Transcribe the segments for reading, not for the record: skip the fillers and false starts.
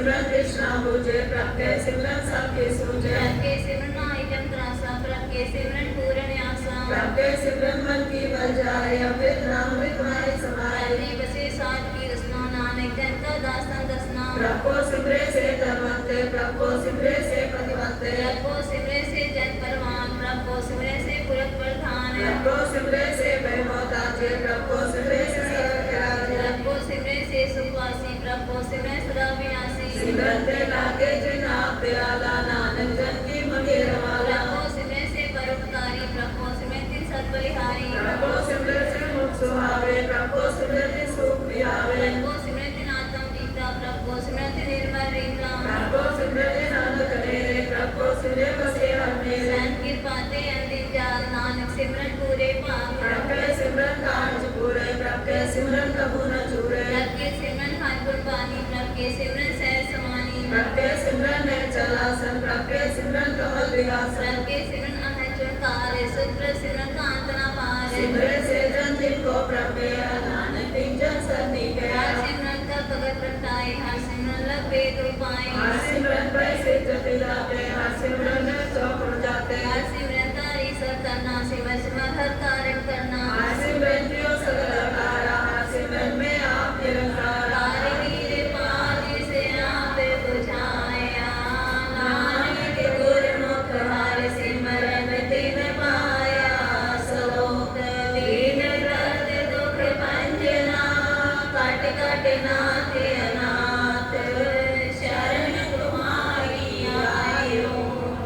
सिमरन कृष्णा पूजे प्रभ के सिमरन सबके सूझे प्रभ के सिमरन आइटम त्रासा प्रभ के सिमरन पूर्ण आसा प्रभ के सिमरन मन की बल जाए अमृत नाम तुम्हारी समाए प्रभ बसे साथ की रसना नानक जन का दासन दसना प्रभ को सिमरे से धर्मते प्रभ को सिमरे से पतिवते प्रभ को सिमरे से जन परवान प्रभ को सिमरे से पुरख प्रधान प्रभ को सिमरे से बेमोता जे प्रभ को सिमरे से प्रभ को सिमरे से सुखवासी प्रभ को सिमरे सदा विनाशी सिमरते लागे जिन आप दयाला नानक जन की मंगे रवाला प्रभ को सिमरे से परोपकारी प्रभ को सिमरे तिन सत्बलिहारी प्रभ को सिमरे से मुख सुहावे प्रभ को सिमरे से सुख पियावे प्रभ को सिमरे तिन आत्म जीता प्रभ को सिमरे तिन निर्मल रीता प्रभ को सिमरे से नानक करे प्रभ को सिमरे बसे हर मेरे संत कृपाते अंतिम जाल नानक सिमरन पूरे पाप प्रभ के सिमरन कार्य पूरे प्रभ के सिमरन कबू न चूरे प्रभ के सिमरन हाथ गुणवानी प्रभ के सिमरन सहज समानी प्रभ के सिमरन में चलासन प्रभ के सिमरन कमल विहासन प्रभ के सिमरन अहंचुन कार्य सुप्र सिमरन कांतना पार सिमरे से जन जिनको प्रभ के नानक तीन जन सरनी के हर सिमरन का भगत प्रगटाए हर सिमरन लग वेद उपाय हर सिमरन पैसे जति जाते हर सिमरन में चौपड़ जाते हर सिमरन तारी सब करना सिमर सिमर हर कार्य करना हर सिमरन प्रियो सगल अकारा हर सिमरन में आप निरंकार कार्य वीर पार से आप बुझाया नानक गुरमुख हर सिमरन तिन पाया सलोक दीन दर्द दुख भंजना कट कट नाथ अनाथ शरण तुम्हारी आयो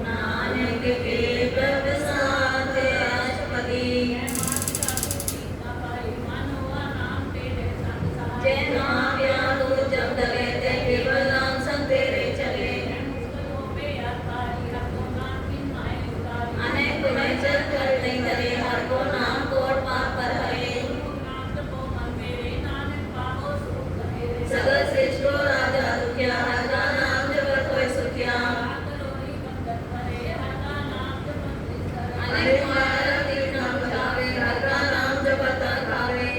नानक के प्रभ साथ अष्टपदी जय मां व्यादु जब तले ते केवल नाम संग तेरे चले अनेक गुनाह चल कर नहीं करे हर को नाम कोट पाप पर हरे सगल श्रेष्ठो राजा दुखिया हर का नाम जपत होय सुखिया अनेक माया तीन नाम बचावे हर का नाम जपत खावे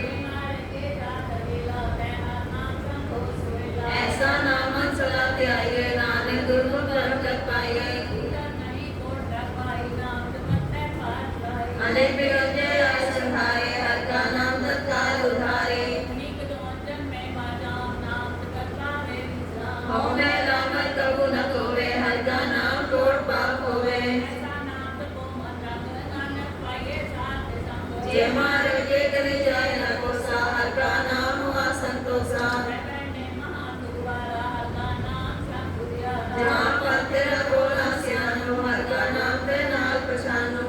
ऐसा नाम सदा त्यागे नानक गुरमुख परम गत पाए अनेक विगत आय संधारे हर का नाम तत्काल उधारे हौ मैं लामत कबू न कोवे हर का नाम तोड़ पाप होवे जे मार जे करी जाय न कोसा हर का नाम हुआ संतोषा जहाँ पर तेरा बोला सियानो हर का नाम ते नाल पछानो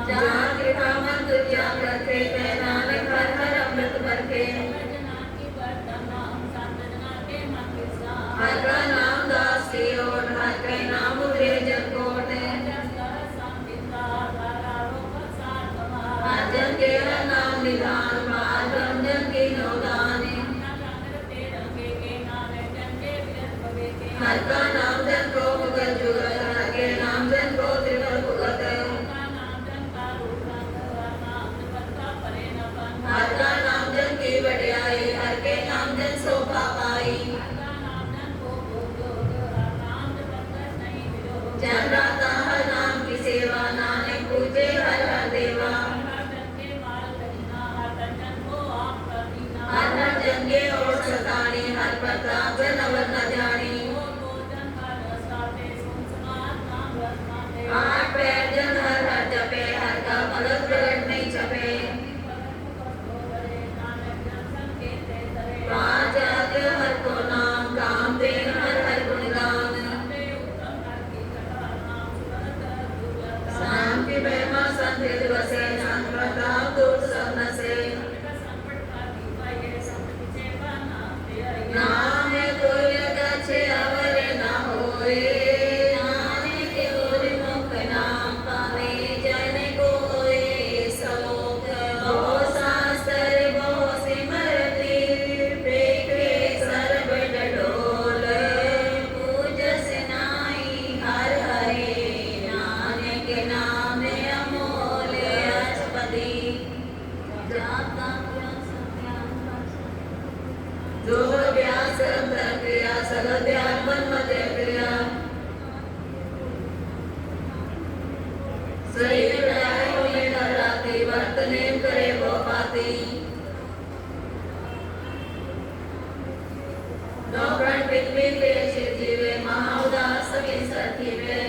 जहाँ कृपा मन तुझा रखे ते नानक हर हर अमृत बरके हर का नाम दास की ओर हर के नाम उतरे जग कोट हर जन के हर नाम निधान बाल जन की नौदान योग अभ्यास अंतर क्रिया सगल ध्यान मन मध्य क्रिया शरीर लगाए होने डराती वर्तने करे वो पाती नौकरण पृथ्वी पे जीवे महाउदास सभी सखीवे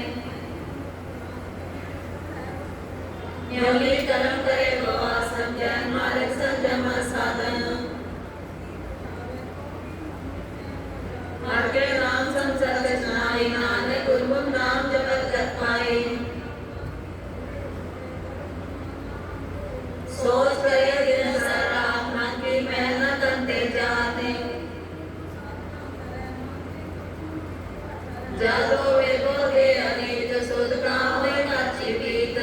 योगी कर्म करे वो आसन ज्ञान मार्ग संयम साधन हर के नाम संसर्ग सुनाई नानक गुरमुख नाम जपत गत पाई सोच करे दिन सारा मन की मेहनत अंते जाते जातो वेगो दे अनीत सुध काम में काची बीत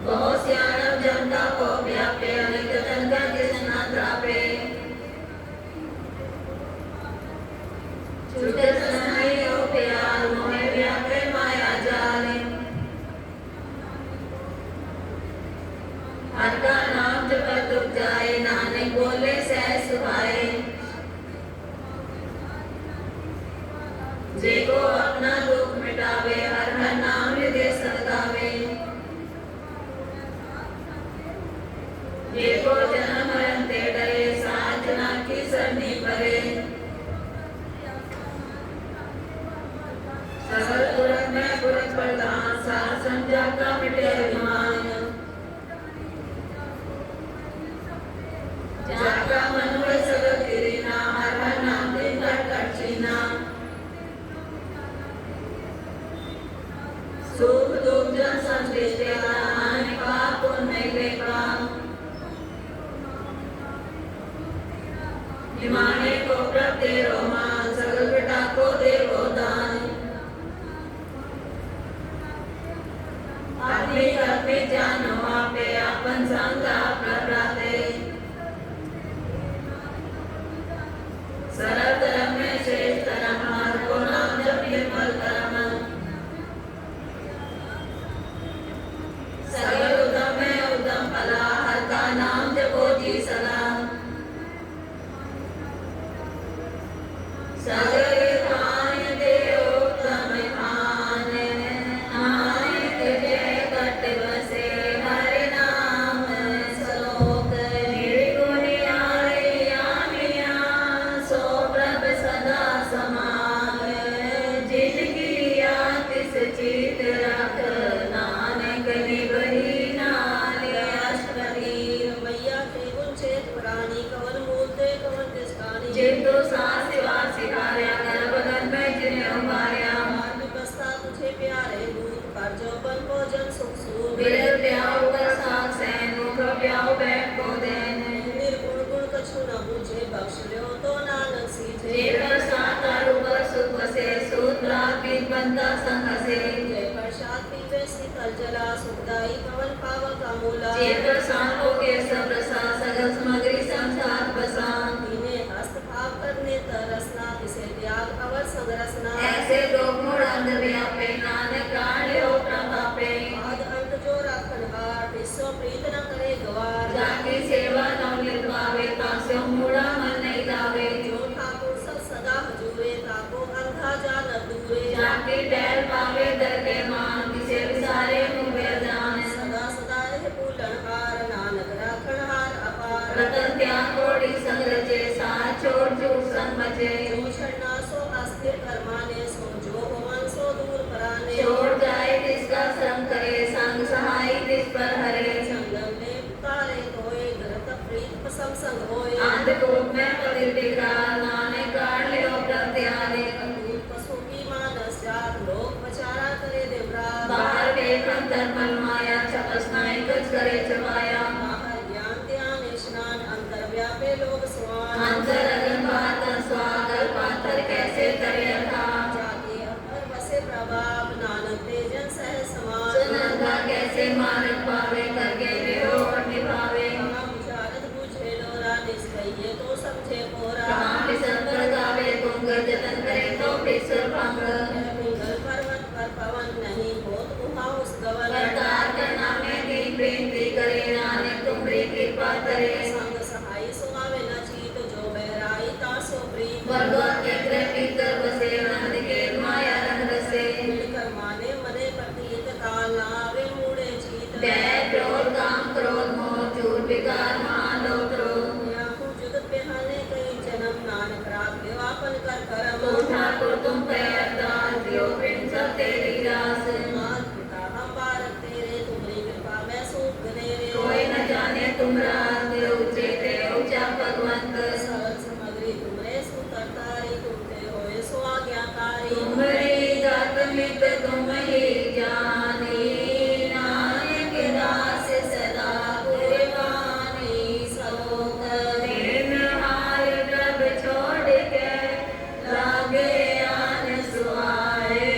बहुत सियाणप जनता को व्यापे अनेक तंत्र कृष्णा त्रापे छूटे सनाई हो प्यार मोहे व्यापे माया जाले हर का नाम जपत दुख जाए नानक बोले सह सुहाए जेको अपना दुख मिटावे हर हर नाम हृदय सदावे जेको जन्म मरण ते डरे साजना की सरनी परे सगल पुरख में पुरख प्रधान सार संजा का मिटे अभिमान जाका मन में सगल गिरीना हर हर नाम दिन कर कटचीना सुख दुख जन संश्लिष्टे नानक पाप पुण्य लेखा निमाने को प्रभ दे रोमान सगल बेटा को दे वो दान अपनी अपनी जानो आपे अपन संग आपना प्राते सरल धर्म में श्रेष्ठ धर्म हर को नाम जप निर्मल धर्म सगल उदम में उदम भला हर का नाम जपो जी सला सगल खान देव तम खान नानक जय कट बसे हर नाम श्लोक निर्गुण आरे यामिया सो प्रभ सदा समान जिनकी लिया तिस चित रख नानक निबही नाल अष्टपदी मैया के गुंचेत प्राणी कवन मूलते कवन तिष्ठानी जिंदो सास सिवा सिखाया गर्भगन में जिन्हें उमाया विपस्ता तुझे प्यारे दूत कर जो बन भोजन सुख सूर बिरल ब्याह कर साथ सैन मुख ब्याह बैठ को देन निर्गुण गुण कछु न पूछे बख्श लो तो नानक सीधे जे प्रसाद तारु पर सुख बसे सूत्र बीत बंदा संग से जय प्रसाद पीवे शीतल जला सुखदाई पवन पावक अमूला जे प्रसाद हो के सब प्रसाद सगल सामग्री संसार बसान दीने हस्त भाव करने तरसना किसे त्याग अवर संगरसना ऐसे लोग मोड़ अंध व्यापे नानक प्राण हो प्रभापे आद अंत जो राखन हार विश्व प्रीत न करे गवार जाकी सेवा नव निर्भावे तास्यो मूढ़ा मन नहीं लावे जो ठाकुर सब सदा हजूरे ताको अंधा जान दूरे जाकी टहल पावे दर के मान किसे विसारे मुँह जान सदा सदा रह पूलन हार नानक राखन हार अपार रतन त्याग कोटि संग रचे साथ छोड़ झूठ संग बचे जो छड़ना सो अस्थिर कर्माने सो जो भवन सो दूर पराने छोड़ जाए तिसका श्रम करे संग सहाय तिस पर हरे संगम में पुकारे कोई ग्रत प्रीत सम संग होए अंधकूप में पतित विकराल नानक काढ़ ले प्रत्याले अतूट पशु की मानस जात लोक पचारा करे देवरात बाहर वेद अंतर मन माया छपस नाई कुछ करे चबाया बाहर ज्ञान ध्यान स्नान अंतर व्यापे लोग स्वान अंतर अगन पातर स्वागल पातर कैसे करे था जाके अपर बसे प्रभाव नानक तेजन सह समान सुनंदा कैसे मानक पावे करके विहो निभावे बुझारत बुझे लोरा निष्कइये तो समझे पोरा उमरात ऊंचे ते ऊंचा भगवंत सहज समग्री तुमरे सुतरतारी तुमते होए सो आज्ञाकारी तुमरी जात मित तुम ही जानी नानक दास सदा कुर्बानी शोक दिन हार प्रभ छोड़ के लागे आन सुहाए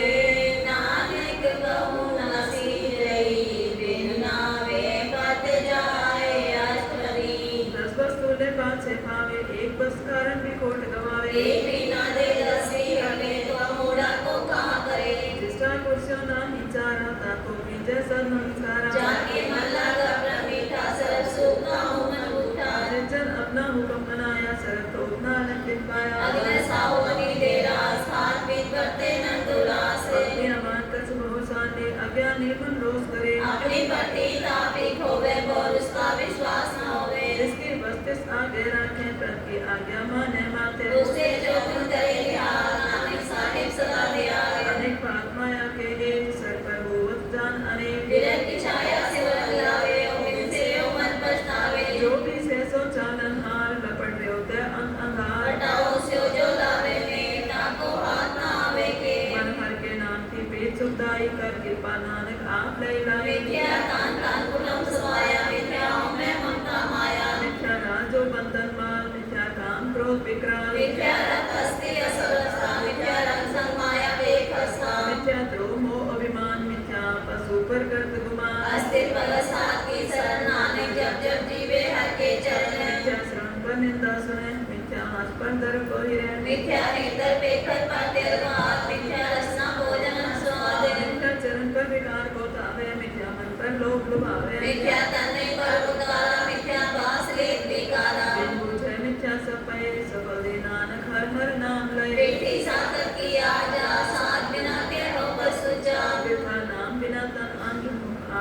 नानक बहु नासी रही बिन नावे पत जाए अष्टमी दस वस्तुले पाछे पावे एक बस कारण भी कोट गवावे एक भी ना दे दसी हमें तो मोड़ा को कहा करे जिसका कुर्सियों ना विचारा ताको भी जैसा नमस्कारा जाके मन लगा प्रमीठा सरल सुखा हूँ मन उठा जिन अपना हुक्म बनाया सरत तो अपना लिख पाया अगले सावनी देरा स्थान बीत करते नंदुलास अपनी अमान कछ बहुसाने अज्ञानी मन रोज करे अपनी पति तापी खोवे बोल उसका विश्वास न होवे जिसकी बस्तिस आगे रखे प्रति आज्ञा माने माते उसे जो तुम करे ध्यान नानक साहिब सदा दिया अनेक बात माया के एक सर पर होवत जान अनेक विरह की छाया से वर लावे उम्मीद से ओ मन पछतावे जो भी से सो चालन हार लपट रहे होते अंधार हटाओ से जो लावे में ताको हाथ ना आवे के मन हर के नाम की पेट सुखदाई कर कृपा नानक आप ले लाई मिथ्या तान तान कुलम समाया मिथ्या मैं ममता माया मिथ्या राजो बंधन माल मिथ्या काम क्रोध विकराल मिथ्या रथ हस्ती असरस्ता मिथ्या रंग संग माया बेखस्ता मिथ्या द्रोह मोह अभिमान मिथ्या पशु पर कर्त गुमान अस्थिर पल साथ की शरण नानक जब जब जीवे हर के चरण मिथ्या श्रवण पर निंदा सुने मिथ्या हाथ पर दर को हिरे मिथ्या नेत्र पेखर पर तिरवार मिथ्या रसना भोजन स्वाद मिथ्या चरण पर विकार को तावे मिथ्या मन पर लोभ लुभावे मिथ्या तन्ने पर उतारा मिथ्या बास लेत बिकारा बिन बूझे मिथ्या सपय सफल दे नानक हर हर नाम लय बेटी साकर की आजा साथ बिना के हो बसुजा बिरथा नाम बिना तन अंग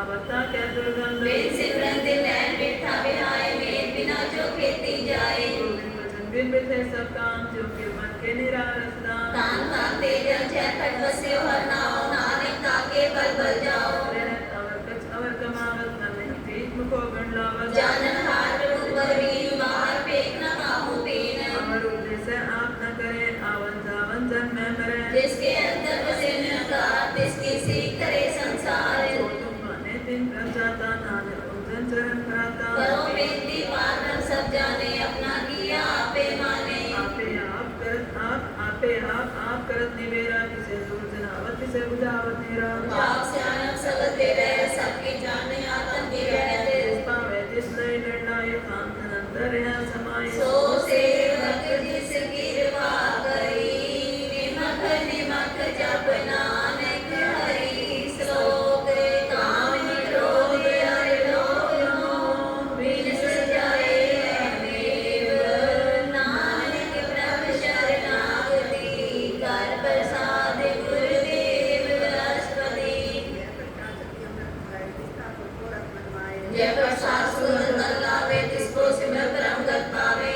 आवता क्या दुर्गंध वेद सिमरन दिन नैन बिठा बिहाए वेद बिना जो खेती जाए गोविंद वचन बिन बिथे सब काम जो के मन के निरारस दान तान तान तेजन जय खट बसे हर नाम नानक ताके बल बल जाओ रहत अवर कछ अवर कमावत न नहीं पीठ मुको गण लावत जानन हार प्रभु बरवीन बाहर फेंक न काहू पीन अमर उपदेश आप न करे आवन जावन जन में मरे जिसके अंदर बसे निरंकार तिसकी सीख करे संसार जो तुम माने तिन कर जाता नानक उनजन चरण कराता करो बेनती पार सब जाने अपना किया आपे माने आपे आप करत निवेरा किसे दूर जनावत किसे बुझावत नेरा भाव स्यानम सगत तेरे सबकी जाने आतन की रहते जिस पावे जिस लय निर्णाय कांत अंतर है समाय सो सेवक जिसकी कृपा करी निमख निमख जप नानक हरि श्लोक काम क्रोध हरि लोभ मोह बिन सजाए देव नानक प्रभु शरणागति कर प्रसाद गुरुदेव बृहस्पति जय प्रसाद सुरत लावे तिसको सिमर परम गत पावे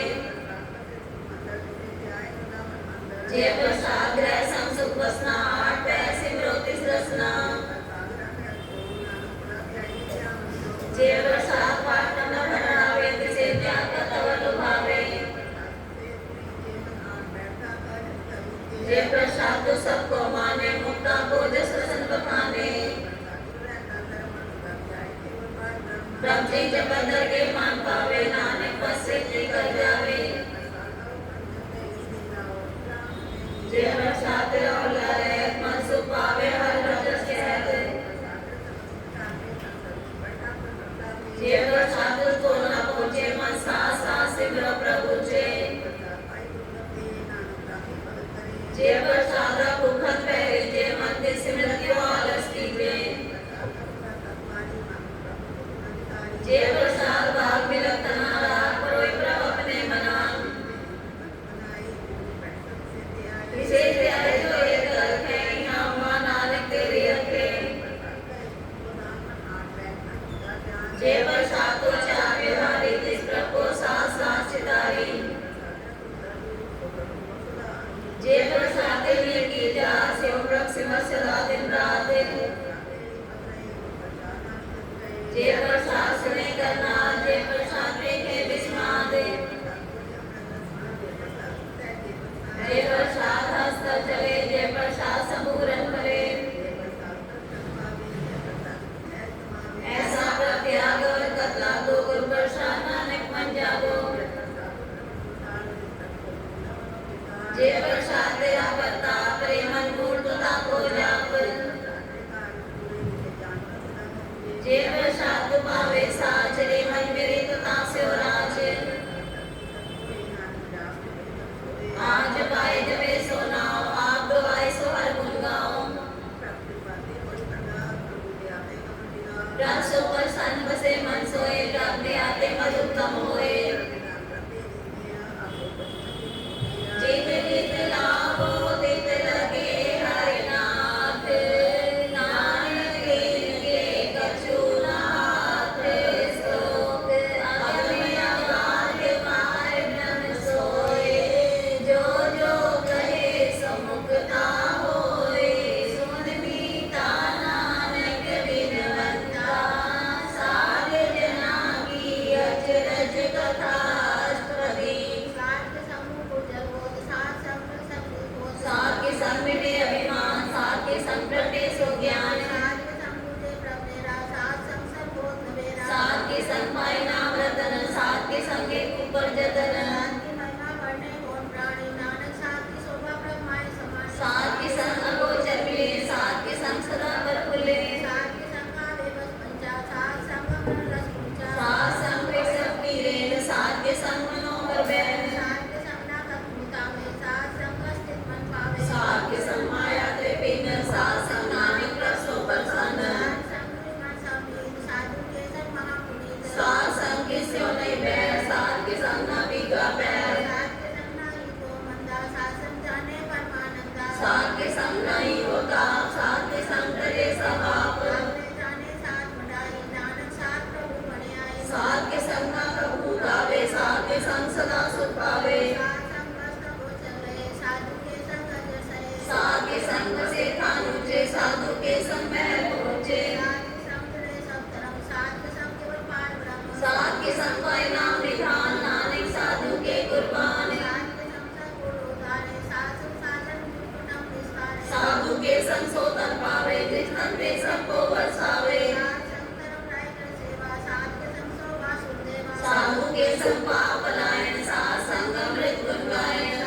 के संपाप पलायन सात संग अमृत गुण गायन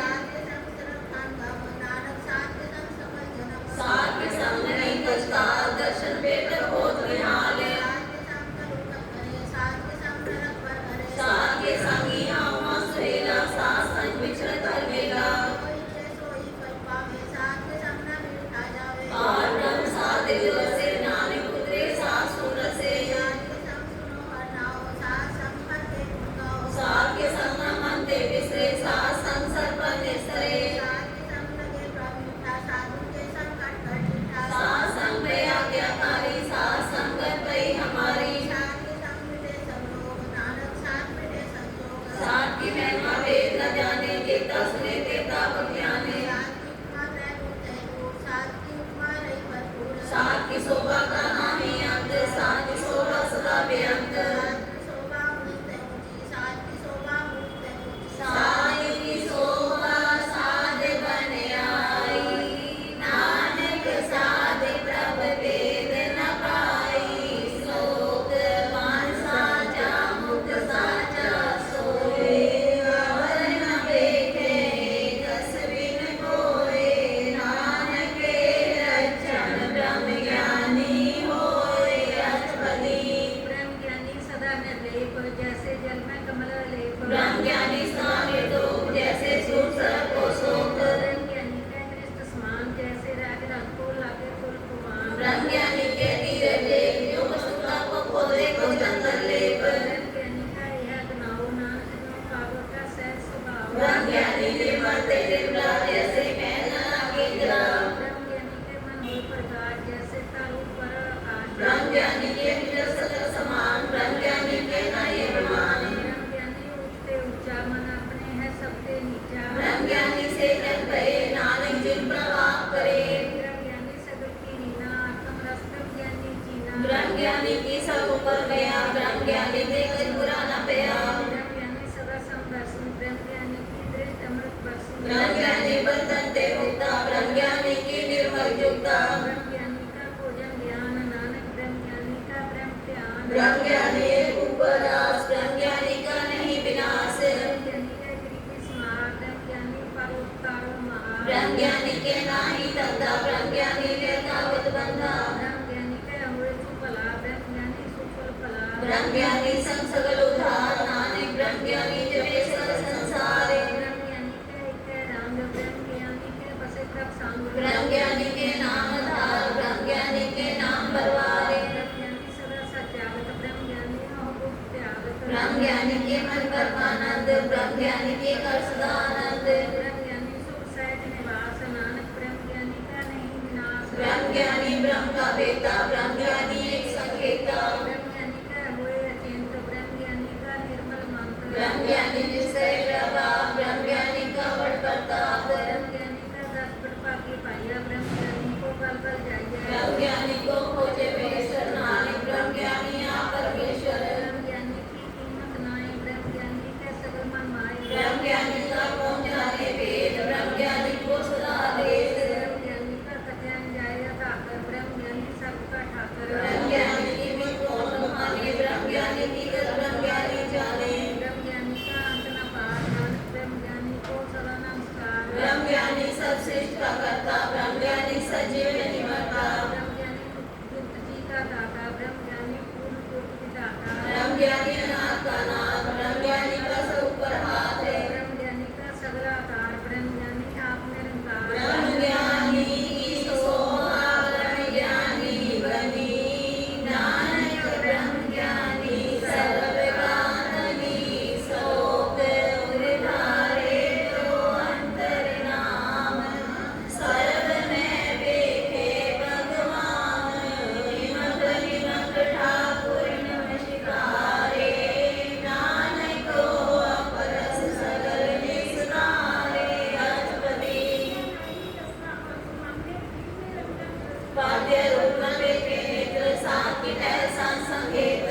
सात के संग नहीं कुछ काल दर्शन पेपर होत निहाल सात के संगी आवा सुहेला सात संग विचरत हर वेला और ब्रह्म सात दिवसे नानक उतरे सात सूरत से सात के संग मनते विसरे सात संग सर्पन निसरे सात संग पे आज्ञाकारी सात संगत पई हमारी सात की महिमा वेद न जाने जेता सुने तेता बख्याने सात की शोभा का नाही अंत सात की शोभा सदा बेअंत सात की शोभा साध बन आई नानक साध प्रभ वेद न पाई श्लोक मान साचा मुक्त साचा सोए अवर न देखे कस बिन कोय नानक रचन ब्रह्म ज्ञानी होए अष्टपदी ब्रह्म ज्ञानी सदा निर्लेप जैसे जल में कमल लेप ब्रह्म ज्ञानी सदा निर्दोष जैसे सूर्य सर्प को शोक ब्रह्म ज्ञानी का दृष्ट समान जैसे राग रंग को लागे फूल कुमान ब्रह्म ज्ञानी के तीर लेप जो पशुता को खोदे को चंदन लेप ब्रह्म ज्ञानी का यह गनाओ नानक जो पावो का सहज स्वभाव ब्रह्म ज्ञानी निर्मलते निर्मला जैसे मैल न लागे जला ब्रह्म ज्ञानी के मन हो प्रकाश जैसे तारू पर आकाश ब्रह्म ज्ञानी के मिलत सकल समान ब्रह्म ज्ञानी के नाये प्रमाण ब्रह्म ज्ञानी उठते ऊंचा मन अपने है सबसे नीचा ब्रह्म ज्ञानी से जन भये नानक जिन प्रभाव करे ब्रह्म ज्ञानी सगल की रीना आत्म रस ब्रह्म ज्ञानी जीना ब्रह्म ज्ञानी की सब ऊपर गया ब्रह्म ज्ञानी देखत बुरा न पया ब्रह्म ज्ञानी सदा संदर्शन ब्रह्म ज्ञानी की दृष्ट अमृत बरसी ब्रह्म ज्ञानी बंधन ते मुक्ता ब्रह्म ज्ञानी की निर्मल युक्ता ब्रह्म ज्ञानी का भोजन ज्ञान नानक ब्रह्म ज्ञानी का ब्रह्म ध्यान ब्रह्म ज्ञानी एक उपरास ब्रह्म ज्ञानी का नहीं विनाश ब्रह्म ज्ञानी का गरीबी समार ब्रह्म ज्ञानी परोपकारो महार ब्रह्म ज्ञानी के नाही धंधा ब्रह्म ज्ञानी लेतावत बंधा ब्रह्म ज्ञानी का अमृत फला ब्रह्म ज्ञानी सुफल फला ब्रह्म ज्ञानी संग सगल उधार नानक ब्रह्म ज्ञानी जपे सकल संसार ब्रह्म ज्ञानी का एक रंग ब्रह्म ज्ञानी के बसे प्रभ संग ब्रह्म ज्ञानी के नाम धार ब्रह्म ज्ञानी के नाम बरवारे ब्रह्म ज्ञानी सदा सत्यागत ब्रह्म ज्ञानी अहोगुप्त त्यागत ब्रह्म ज्ञानी के मन पर आनंद ब्रह्म ज्ञानी के कर सदा आनंद ब्रह्म ज्ञानी सुख सहज निवास नानक ब्रह्म ज्ञानी का नहीं विनाश ब्रह्म ज्ञानी ब्रह्म का बेटा ब्रह्म ज्ञानी एक संकेता ब्रह्म ज्ञानी का होए अचिंत ब्रह्म ज्ञानी का निर्मल मंत्र ब्रह्म ज्ञानी जिससे प्रभाव ब्रह्म ज्ञानी का बड़ प्रताप ब्रह्म ज्ञानी का दस पड़पा की पाया ब्रह्म ज्ञानी को बल बल जाइए ब्रह्म ज्ञानी को खोजे बेसर नानक ब्रह्म ज्ञानी आप परमेश्वर ब्रह्म ज्ञानी की कीमत नाई ब्रह्म ज्ञानी के सगल मन माए ब्रह्म ज्ञानी का कौन जाने वेद ब्रह्म ज्ञानी को सदा आदेश ब्रह्म ज्ञानी का कथन जाय ठाकर ब्रह्म ज्ञानी सबका ठाकर ब्रह्म ज्ञानी की भी कौन माने ब्रह्म ज्ञानी की गत ब्रह्म ज्ञानी जाने ब्रह्म ज्ञानी का अंत न पार नानक ब्रह्म ज्ञानी को सदा नमस्कार ब्रह्म ज्ञानी सब सृष्टि का कर्ता ब्रह्म ज्ञानी सजीव नहीं मरता ब्रह्म ज्ञानी गुप्त जी का दाता ब्रह्म ज्ञानी पूर्ण कोटि की दाता ब्रह्म ज्ञानी अनाथ का नाथ ब्रह्म ज्ञानी का सब ऊपर हाथ है ब्रह्म ज्ञानी का सगल आकार ब्रह्म ज्ञानी आप निरंकार ब्रह्म ज्ञानी की शोभा ब्रह्म ज्ञानी बनी नानक ब्रह्म ज्ञानी सर्वगानी शोक उधारे तो अंतर्नाम सर्व में देखे भगवान हिमत हिमत ठाकुर नमस्कारे नानक को अपरस सगल निस्तारे अष्टपदी वाद्य रूप में देखे नेत्र सात की ऐसा संकेत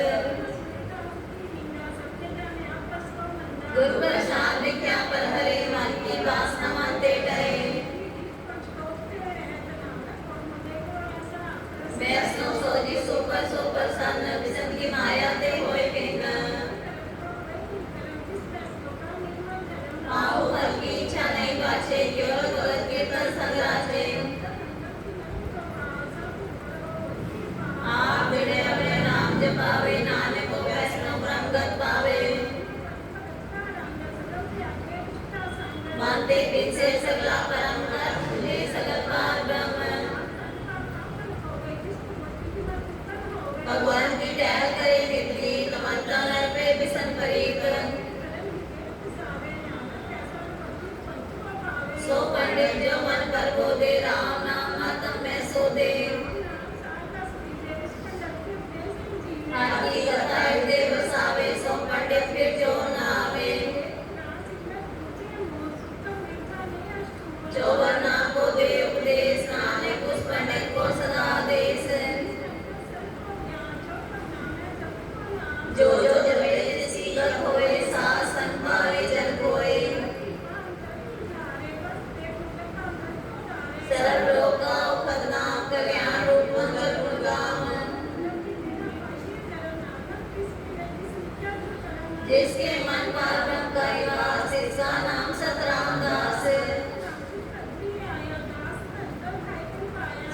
गुरु प्रसाद विद्या पर हरे मन की वासना मानते डरे वैष्णव सोजी सोपर सोपर सन विषम की माया ते होए भिन्न जिसके मन पर ब्रह्म का निवास, इसका नाम सतराम दास।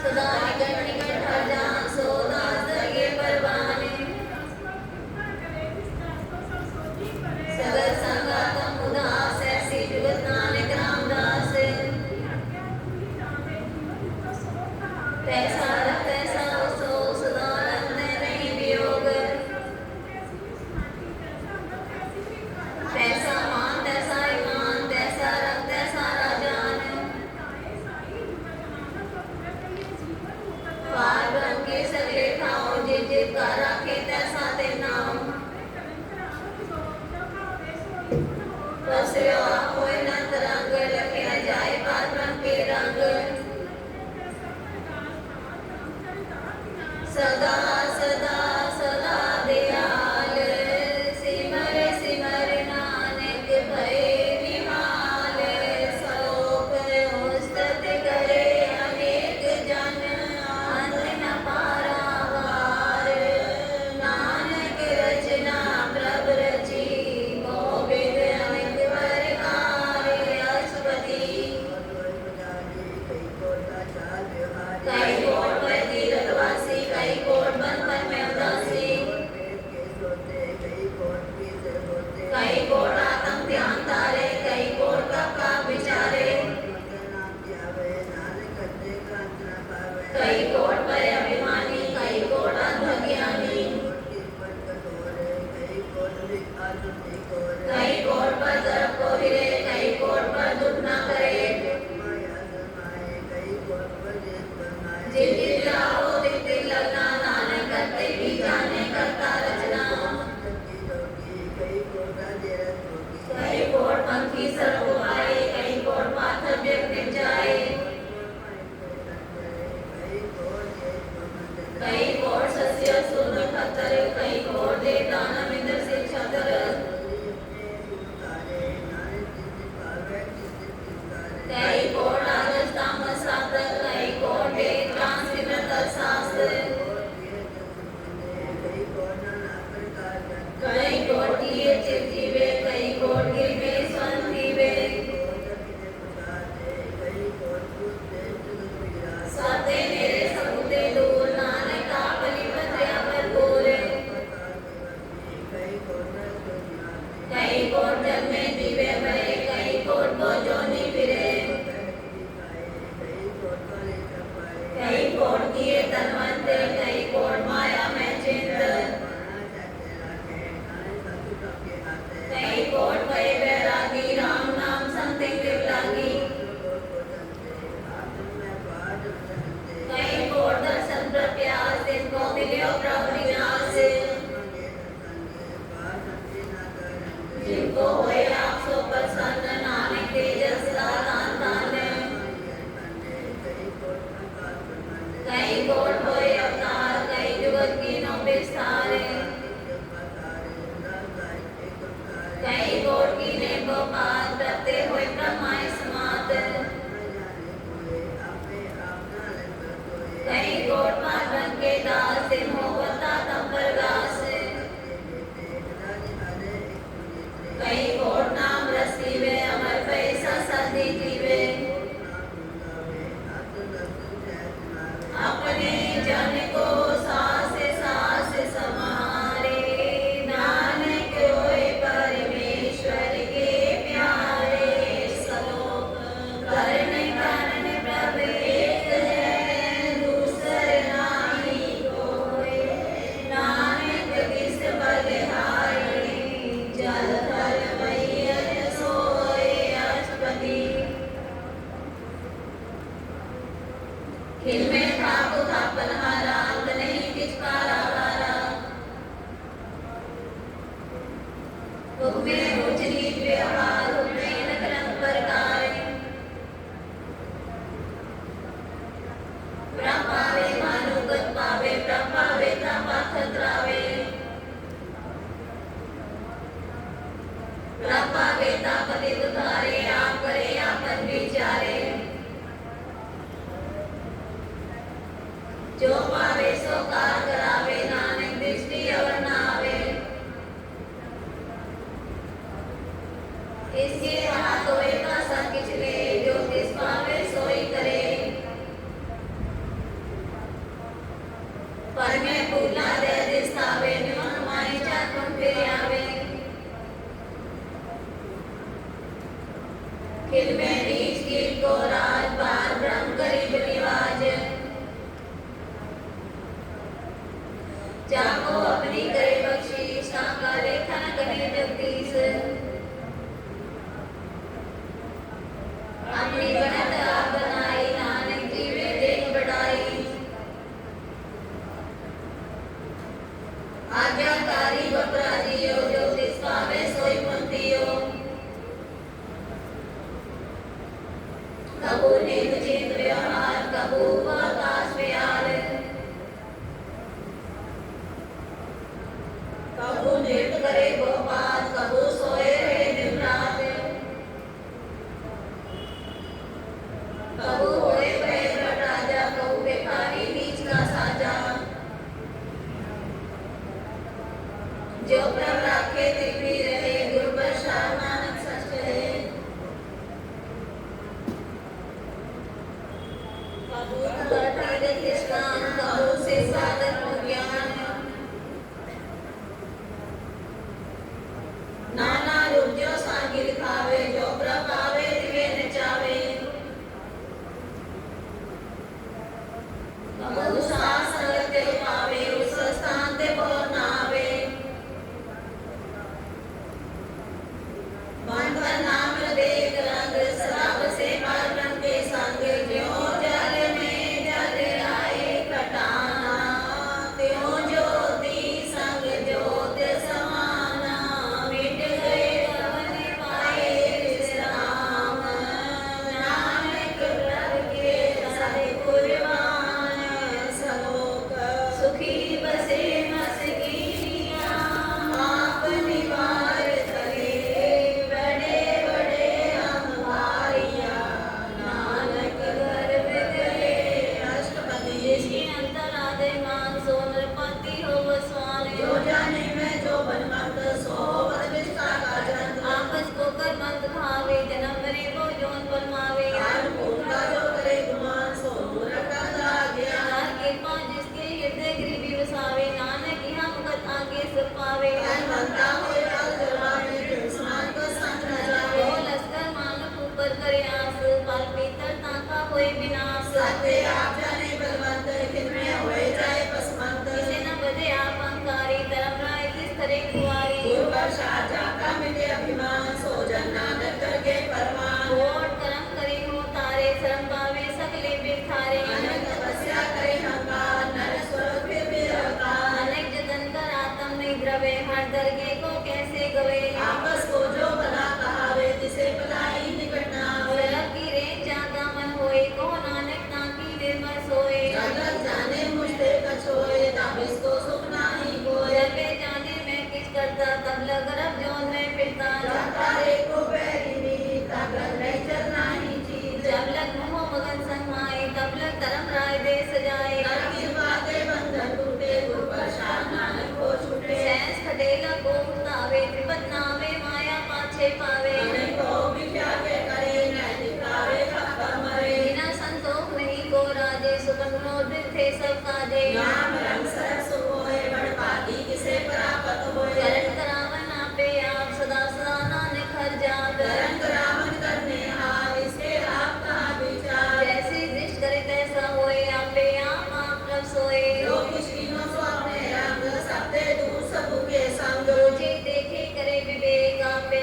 सदा निकट निकट हर जान, सो दास दरगे परवान। सगर संगा तुम उदास, ऐसी जुगत नानक रामदास। तैसा रख तैसा सो, सदा रखते नहीं वियोग। तैसा मान तैसा ईमान, तैसा रख तैसा राजान। पार ब्रह्म के सगले ठाव, जित जित का राखे तैसा ते नाम। बसयो होए नंद रंग, लखिया जाए पार ब्रह्म के रंग। सदा सदा सदा दयाल, सिमर सिमर नानक भय निहाल। सलोक उस्तत करे अनेक जन, अंत न पारावार। नानक रचना प्रभ रची, गोविंद अमित प्रकार। अष्टपदी कई कोट पर तीरथवासी, कई कोट बन पर में उदासी। कई कोट आत्म ध्यान तारे, कई कोट कब का विचारे। कई कोट पर अभिमानी, कई कोट अज्ञानी। कई कोट पर तरफ को हिरे, कई कोट पर दुख न करे। जित जित लाओ तित तित लगना, नानक करते भी जाने करता रचना। कई कोट पंखी सर को पाए, कई कोट पाथर व्यक्ति जाए। कई कोट सस्य सुन खतर, कई कोट दे दानव इंद्र से छतर। कई कोट राजस तामस साधक, कई कोट वेद ज्ञान सिमरत शास्त्र। कई कोट किए चित जीवे, कई कोट गिरवे स्वयं जीवे। साते मेरे सबूते दूर, नानक आप लिपत्या भरपूर। कई कोट जग में जीवे भरे, कई कोट को जोनी फिरे। कई कोट किए तन्वंते, कई कोट माया में चिंत। कई कोट भय बैरागी, राम नाम संते कृप लागी। कई कोट दर्शन प्रत्यास, तिनको मिलियो प्रभु निवास। जिनको होए आप सो प्रसन्न, नानक तेजस दान तान। कई कोट होए अवतार, कई जुगत कीनो विस्तार। कई कोट कीने गोपाल, प्रत्यय होए ब्रह्मा समात। कई कोट पावन के दास, मोहता तम प्रगास। कई कोट नाम रसीवे, अमर पैसा सदी जीवे। अपने जन को सास सास समारे, नानक होए परमेश्वर के प्यारे। सलोक करण करण प्रभ एक है, दूसर नाही कोई। नानक किस बलिहारी, जल थल इसके हाथ होए का सब किछ ले, जो तिस पावे सोई करे। पर मैं भूला दे दिसावे, निमन माई चातुम फिर आवे। खिल में नीच कीट को राज, बार ब्रह्म गरीब निवाज। जाको अपनी करे बख्शीश, ताका लेखा न कहे जगदीश। अपनी बनत आप बनाई, नानक जीवे देख बढ़ाई। आज्ञाकारी बपराधियो, जो तिस पावे सोई पुंतियो। कबू नींद जीत व्यवहार, कबू आकाश व्याल। कबू नृत्य करे गोपाल, कबू सोए रहे दिन रात। कबू होए भय भट राजा, कबू भिखारी नीच का साजा। जो प्रभ राखे तिलमी रहे, गुरबर शाह नानक सच कहे। कबू तीर्थ स्नान, कबू से साधन हो ज्ञान। नाना रूप जो सांगिल खावे, जो प्रभ आवे दिवे नचावे। कबू सास संगत ते पावे, उस स्थान ते बोर ना आवे। मन पर नाम देख रंग, सदा बसे बार रंग के संग। ज्यों जल में जल आए कटाना, त्यों ज्योति संग ज्योत समाना। मिट गए कवन पाए विश्राम, नानक प्रभ के सारे कुर्बान। सलोक सुखी बसे मस्किनिया, आप निवार करे बड़े बड़े अंबारिया। नानक गर्भ गए अष्टपति, इसकी अंतरादे मान। सो नृपति हो स्वान, जो जाने में जो बनमत, सो बद विष्टा का जन्म। आपस को कर मंत भावे, जन्म मरे वो जोन परमावे। अन्नपूर्ण का जो करे गुमान, सो मूर्ख का दाग्या। नार कृपा जिसके हृदय गृह बसावे, नानक यहाँ मुकत आगे सुख पावे। मनमंता होए काल दरबारे, फिर स्नान को संग न जावे। ओ लश्कर मानव ऊपर करे आस, पल भीतर ताका होए विनाश। सत्य आप जाने बलवंत, किनमें होए जाए पसमंत। किसे न बधे आप अंकारी, धर्म राय किस तरह कुंवारी। गुरबर शाह जाका मिटे अभिमान, सो जन नानक करके परमान। कोट कर्म करे हो तारे, शरण पावे सकले बिरथारे। अनक तपस्या करे हंकार, नर स्वर फिर भी अवतार। अनेक जतन कर आत्म निद्रवे, हर दरगे को कैसे गवे। आपस को जो बना कहावे, तिसे पलाई निकट ना होए। रब की रेंज जागा मन होए, को नानक ताकी निर्मल सोए। जगत जाने मुझते कछोए, तब इसको सुख नाही कोय। जब वे जाने मैं किस करता, तब लग रब जोन में फिरता। जाता एको बैरिनी, तब लग नहीं चलना ही चीज। जब लग मोह मगन संग तब लग धर्म राय दे सजाए। नर की बातें बंधन टूटे, गुरबर शाह नानक को छूटे। सैंस खदेला को उतावे, त्रिपत नावे माया पाछे पावे। अनेको विख्या के करे, नैतिक कावे खप्पर मरे। बिना संतोष नहीं को राजे, सुबह थे सब काजे। नाम रंग सरस सुख होए, बड़ पाती किसे प्राप्त होए। करण करावन आपे आप, सदा सदा नानक हर जाप। करण करावन करने हार, इसके आप कहा विचार। जैसे दृष्ट करे तैसा होए, आपे आप प्रभ सोए। जो कुछ कीनो सो अपने रंग, सबते दूर सबू के संग। जो जे देखे करे विवेक, आपे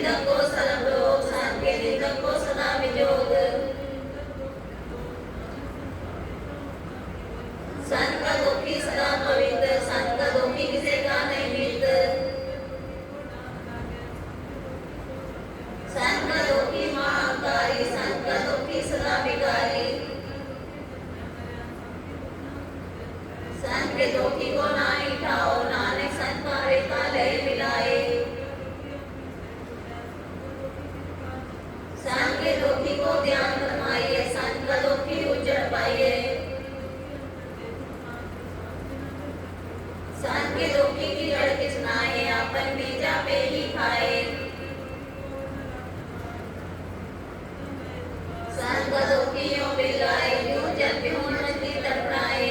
निंदक को सर्व लोग, संत के निंदक को सदा विजोग। संत का दुखी सदा पवित्र, संत का दुखी किसी का नहीं मित्र। संत का दुखी महाकारी, संत का दुखी सदा विकारी। संत के दुखी को नाई ठाओ, नानक संत पावे का लय मिलाए। संत के दुखी को ध्यान फरमाइए, संत का दुखी उज्जड़ पाइए। संत के दुखी की जड़ किसनाए, अपन बीजा पे ही खाए। संत का दुखी यूं बिलाए, यूं जल यूं मछली तड़पड़ाए।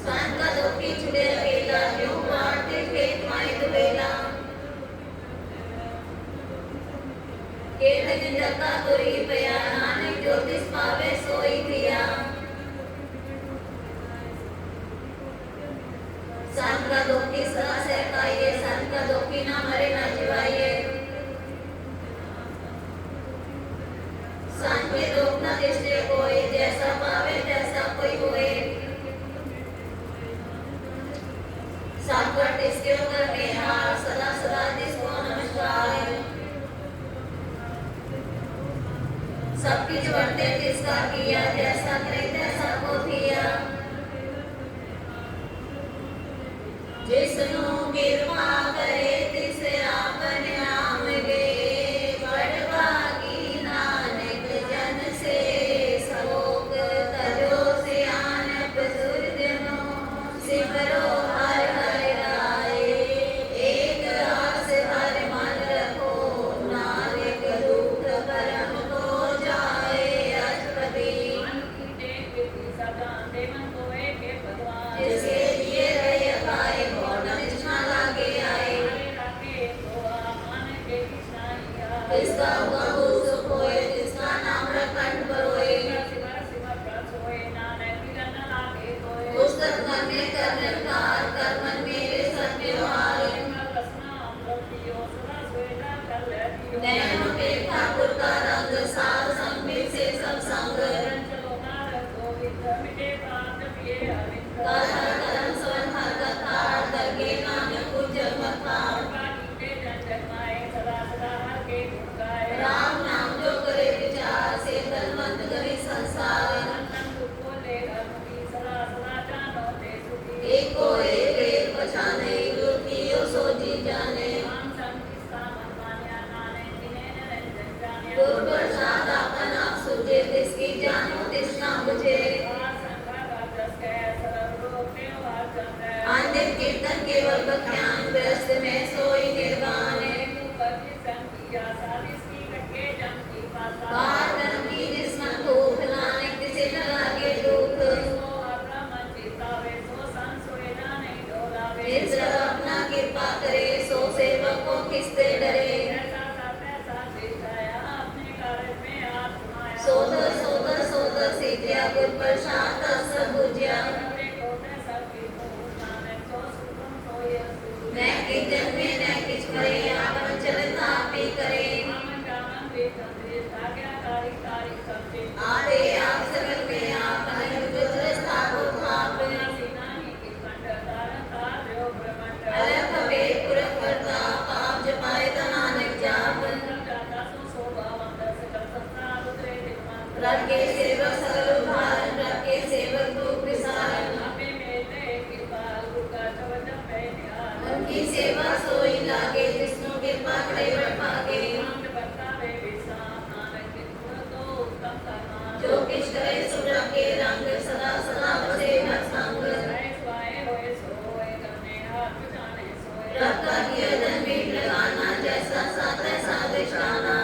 संत का दुखी छुड़े अकेला, यूं बांटते खेत माए दुबेला। केत निंदक का तुरी पया, नानक ज्योतिष पावे सोई दिया। संत का दुखी सदा सहकाइए, संत का दुखी ना मरे ना जिवाइए। संत के दुख न दिशे कोई, जैसा पावे तैसा कोई होए। संकट इसके ऊपर निहार, सदा सदा जिसको नमस्कार। सबकी जबरते जिसका किया, जैसा करे तैसा को दिया। जिसनु कृपा करे तिस आपन नाम गे, बड़ भागी नानक जन से सलोक। तजो सियानप सुरजनो, सिमरो हर हर राय। एक आस हर मन रखो, नानक दुख परम को जाए अष्टपदी। जिसके लिए रहे अकाय, भौर निष्ठा लागे आए। जिसका हुआ सुख होए, जिसका नाम रखंड बरोए। पुस्तक मन में कर निर्धार, कर मन मेरे सत्य व्यवहार। नैन पे ठाकुर का रंग, साध संग में से सब संग। कर हर करम स्वन हर कथा, दरगे नानक उज्जवल मथा। राम नाम जो करे विचार, से तनमंत करे संसार। एक को एक पहचाने, जो कियो सो जी जाने। गुर प्रसाद आपन आप सूझे, तिसकी जानो तिसना बुझे। आनंद कीर्तन केवल बख्यान, व्यस्त में सोई निर्वाण। बार धर्म की जिसमन भूख, नानक तिसे न लागे दुख। जिस रब अपना कृपा करे, सो सेवक को किससे डरे। सोधर सोधर सोधर सीधिया, गुर प्रसाद सब बुझिया। न कि जन्मे न किछ करे, आपन चलत आप ही करे। आदे आप सकल में आप, अनंत गुजर स्थापो आप। अलग भेद पुरख करता, पाप जपाए ता नानक जाप। रब के सेवक सकल उदाहरण, रब के सेवक दुख विसारन। उनकी सेवा सोई लागे, जिसनु कृपा करे बड़ भागे। जो किछ करे सो रखे रंग, सदा सदा बसे हर संग। रब का किया जन मीट लगाना, जैसा सा तैसा दिशाना।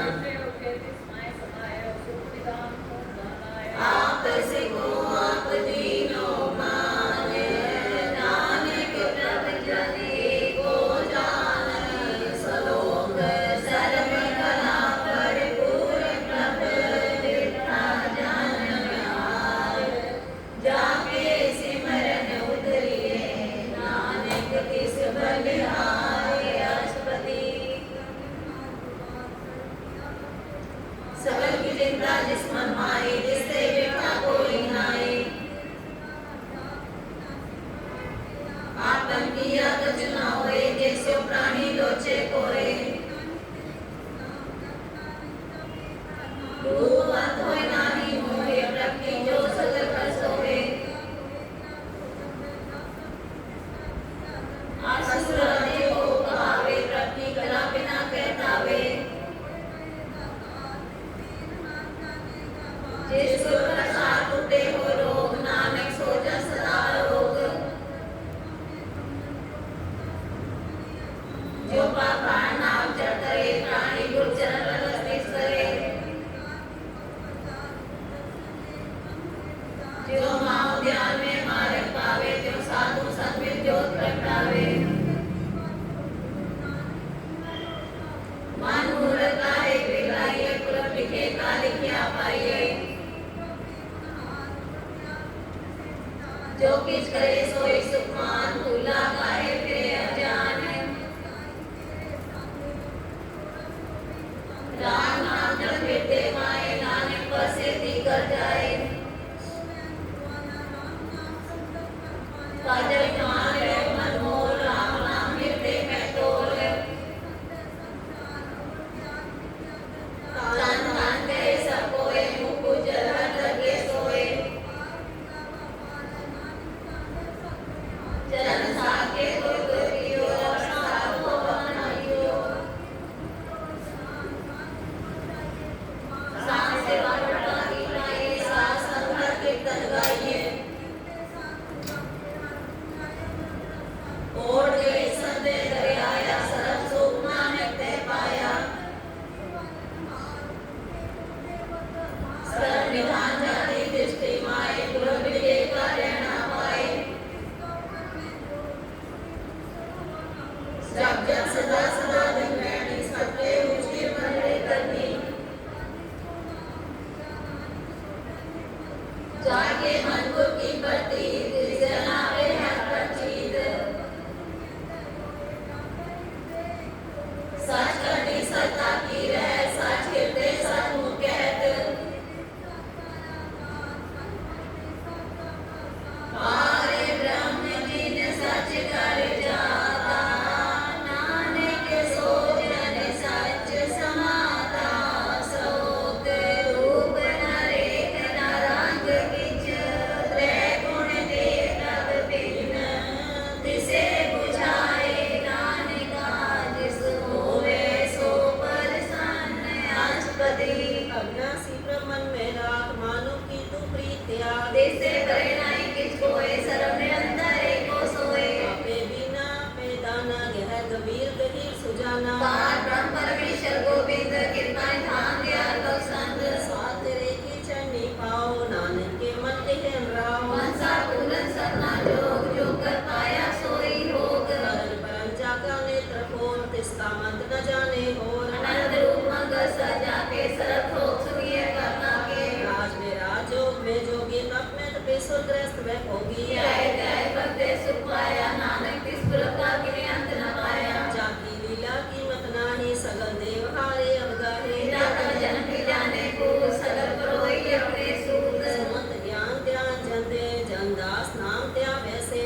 आप सिखो आप दीनो माने, नानक प्रभ जन एको जाने। सलोक सर्व कला भरपूर, प्रभ दिठा जन हार। जाके सिमरन उतरिए, नानक तिस बलिहार। जो पाखांड नाम चढ़ करे प्राणी गुरु चरण रस करे जो माओ ध्यान में मार्ग पावे जो साधु संग में ज्योत प्रगटावे मन मूर्ख काहे बिगड़ाइए कुलम लिखे का लिखिया पाइए जो किछ करे सोई सुखमान भूला काहे फिरे अजान राम नाम जप फिरते माए नानक बसे दी कर जाए काजल कमान रे मन मोर राम नाम फिरते मैं तोल तान तान गए सब कोए मुख उजल हर लगे सोए चरण साके कोई कोई पियो और साथ को बनाइयो सांस से वाटा की लाए सांस अंदर कीर्तन गाइए और गए संदे दरिया सरब सुख नानक ते पाया सरल निधान जाति दृष्टि माए गुरु मिले का रहना पाए जब जब सदा सदा दिन रहनी सबके ऊंची मंडे करनी जाके मन को की बढ़ती जनावे है प्रचीद सच करनी सत्ता की रह सच कीर्ते सच मुँह कहत पारे ब्रह्म जी ने सच कर जाता नानक सो जन सच समाता सौत रूप नरेक न रंग किच त्रय गुण देव तब बिन तिसे बुझाए नानका जिस होवे सो प्रसन्न अजपति अविनाशी ब्रह्मन में राख मानो की तू प्रीत त्याग दिसे करे नहीं किछ कोय सर्व निरंतर एको सोए आपे बिना पे दाना गहर गंभीर गहीर सुजाना पार ब्रह्म परमेश्वर गोविंद कृपा ध्यान दयाल बख्शंद साथ रे की चरनी पाओ नानक के मन के राव मनसा पूरन सपना जोग जो कर पाया सोई होग परम परम जागा नेत्र खोल तिसका मंत्र न जाने और अनंत रूप मंगल सजा के सरत होक सुनिए करना के राज में राजयोग में जोगी तप में तपे सुरग्रस्त व भोगी जय जय भक्ते सुख पाया नानक तिस प्रकार के अंत न पाया जाकी लीला कीमत नाही सगल देव हारे अवगाहे बिना तन जन्म की जाने को सगल परोई अपने सूत सुमत ज्ञान ध्यान जंदे जनदास नाम त्या वैसे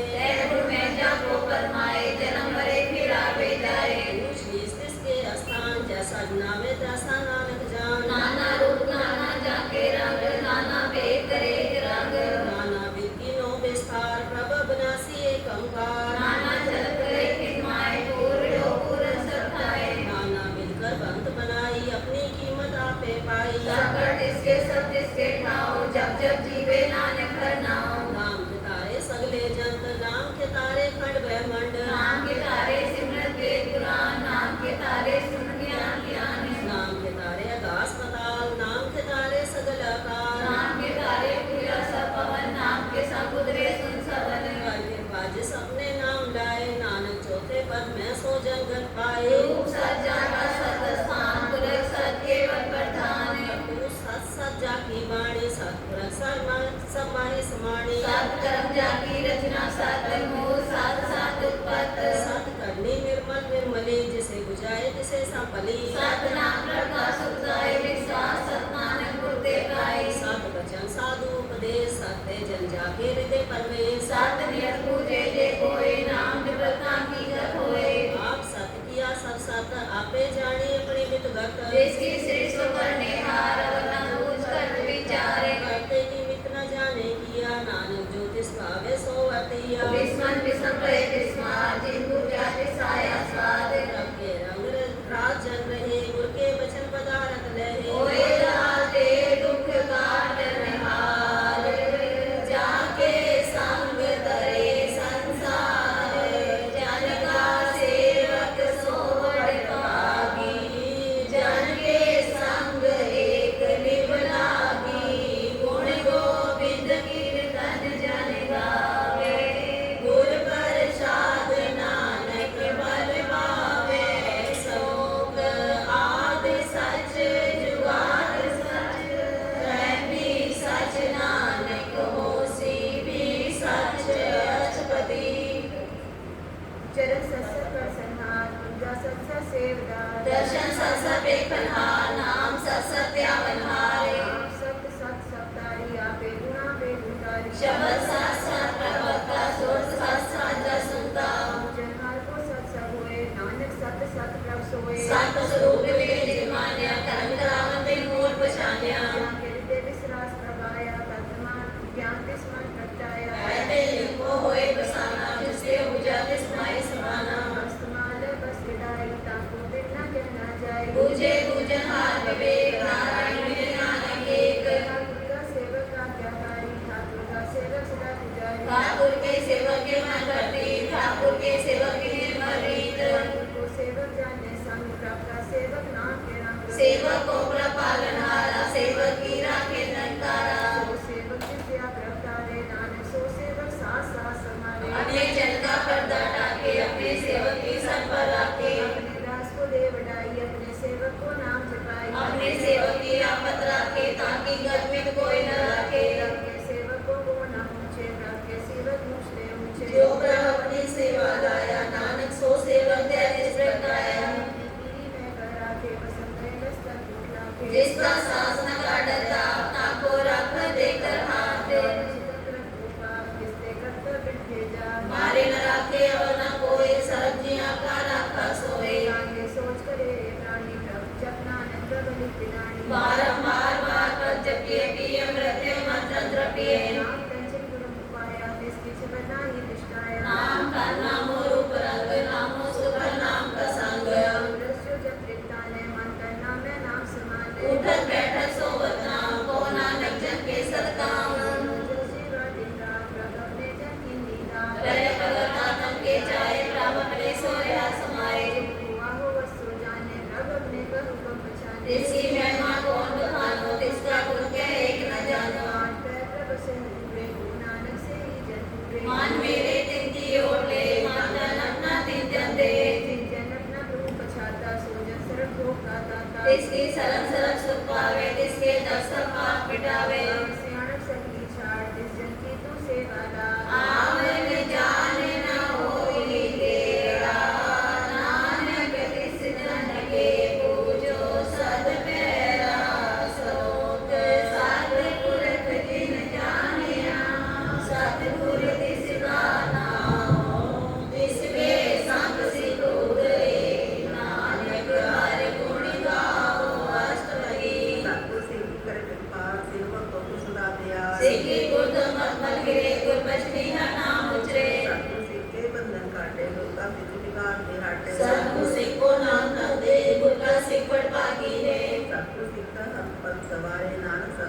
गुरु में जाको परमाए जन्म मरे फिर आवे जाए ऊंच नीच तिसके स्थान जैसा नामे तैसा नानक जान नाना रूप नाना जाके रंग नाना भेद करे रंग नाना विकीनो विस्तार प्रभ बनासी एक अंकार नाना जल करे हिमाय पूर्यो पूर्ण सत्ताए नाना मिलकर बंत बनाई अपनी कीमत आपे पाई संकट इसके सब जिसके ठाओ जब जब जीवे नानक हर नाम नाम के तारे सगले जंत नाम के तारे खंड ब्रह्मंड नाम के तारे सिमरत वेद पुराण नाम के तारे सुन ज्ञान ज्ञान नाम के तारे आकाश पाताल नाम के तारे सगल आकार नाम के तारे पूरा सब पवन नाम के समुद्रे सुन सबन के बाजे सबने नाम लाए नानक चौथे पद में सो जंगल पाए रूप सज्जा का सत स्थान पुरख सत केवल प्रधान तू सत सज्जा की वाणी सतपुर समाहि समाणी सत कर्म जाकी रचना सत मूल सत सत उत्पत्त सत करनी निर्मल निर्मली जिसे बुझाए जिसे संपली सत नाम प्रकाश सुखदाय विश्वास सत नानक गुरते गाय सत वचन साधु उपदेश सत्य जन जाके हृदय परवेश सत नियत पूजे जे कोई नाम निवृत्ता की गत होए आप सत किया सब सत आपे जानी अपनी वितगत जिसकी श्रेष्ठ करने हार अवतन बूझ कर विचारे करते निमित्त न जाने किया नानक ज्योतिष भावे सो वर्तिया विस्मन विषम रहे विस्मार जिन पूजा साया स्वाद रंगे रंग राज जन रहे गुर के वचन पदारथ लहे ओए राते दुख काटन हार जाके संग तरे संसार जन का सेवक सोव सत्स सेवदार दर्शन सत्सत पेखनहार नाम सत्सत त्यावनहारे नाम सत्य सत सत्तारी आपे गुणतारी शब्द साथ साथ प्रवक्ता सोच साथ साझा सुनता जनहार को सत्संग होए नानक सत्य सत प्रभ सोए सत स्वरूप विवेक जिमान्या कर्म करावन ते मूल पछान्या जाके हृदय विश्वास प्रभाया तत्मान ज्ञान तिस्मन प्रगटाया ऐते लिंगो होए प्रसाना जिसके पूजा तिस्माई समाना अस्तमाल बस विदाई ताको दिन न कहना जाए पूजे पूजनहार विवेक नारायण विजय नानक एक ठाकुर का सेवक का क्या कार्य ठाकुर का सेवक सदा पुजारी ठाकुर के सेवक के मन करती ठाकुर के सेवक की निर्मल रीत ठाकुर को सेवक जाने संग प्रभ का सेवक नाम के रंग सेवक को प्रपालनहारा सेवक की राखे निरंकारा सो सेवक विद्या प्रभतारे नानक सो सेवक साथ साथ समारे अपने जन का पर्दा टाके अपने सेवक की सर पर रखे अपने दास को दे बढ़ाई अपने सेवक को नाम जपाई अपने सेवक की आफत रखे ताकि गर्मित कोई न रखे अपने सेवक को न ऊंचे प्रभ के सेवक ऊंचे ऊंचे जो प्रभु अपनी सेवा लाया नानक सो सेवक दैनिक प्रगटाया में करा के बसंत लस्तर फूटला के जिसका शासन का डरता ताको रख देकर हाथ चित्र रूपा किसते करता बिन भेजा मारे न रखे और न कोई सब्जियां का रखा सोए आगे सोच करे प्राणी प्रभ जपना नंद बलि पिलानी बारंबार बार पर जपिए पिए मृत्यु मंत्र द्रपिए नाम तंचन गुरु पाया इसकी छबना ही निष्ठाया नाम का नामो रूप रंग नामो सुख नाम का संग रस्यो जब तृप्ताने मन करना मैं नाम समाने उठत बैठत सोवत नाम को नानक जन के सत्काम जो सेवा दिन रात प्रभ अपने जन की नीता रहे भगत आत्म के जाए प्रभ अपने सोया समाए हुआ हो वस्तु जाने प्रभ अपने कर हुक्म पहचाने जिसकी महिमा कौन बखानो तिसका गुण कह एक न जानो आठ पैर प्रभ से हुए गुरु नानक से ही जन हुए मान मेरे तिनती ओर ले मातन अपना दिन जन दे जिन जन अपना प्रभु पछाता सो जन सरल भोग का दाता तिसकी सरल सरल सुख पावे तिसके दस्तक पाप मिटावे सियाणक सही छाड़ जिस जन की तू सेवा ला आवे जाने न होई तेरा नानक तिस जन के पूजो सद पैरा सरोत सतगुर जिन जानिया सतगुर तिस का नाम तिस वे संग सिखो गए नानक हर गुण गाओ अष्टपदी सतगुर सिंह कर कृपा सेवक को सुधा दिया सिखी गुर मत गिरे गुर बचनी हर नाम उचरे सतगुर सिंह के बंधन काटे लोका सिद्ध विकार के हाटे सतगुर सिख को नाम न दे गुर का सिख पढ़ पागी रे सतगुर सिंह का संपद सवारे नानक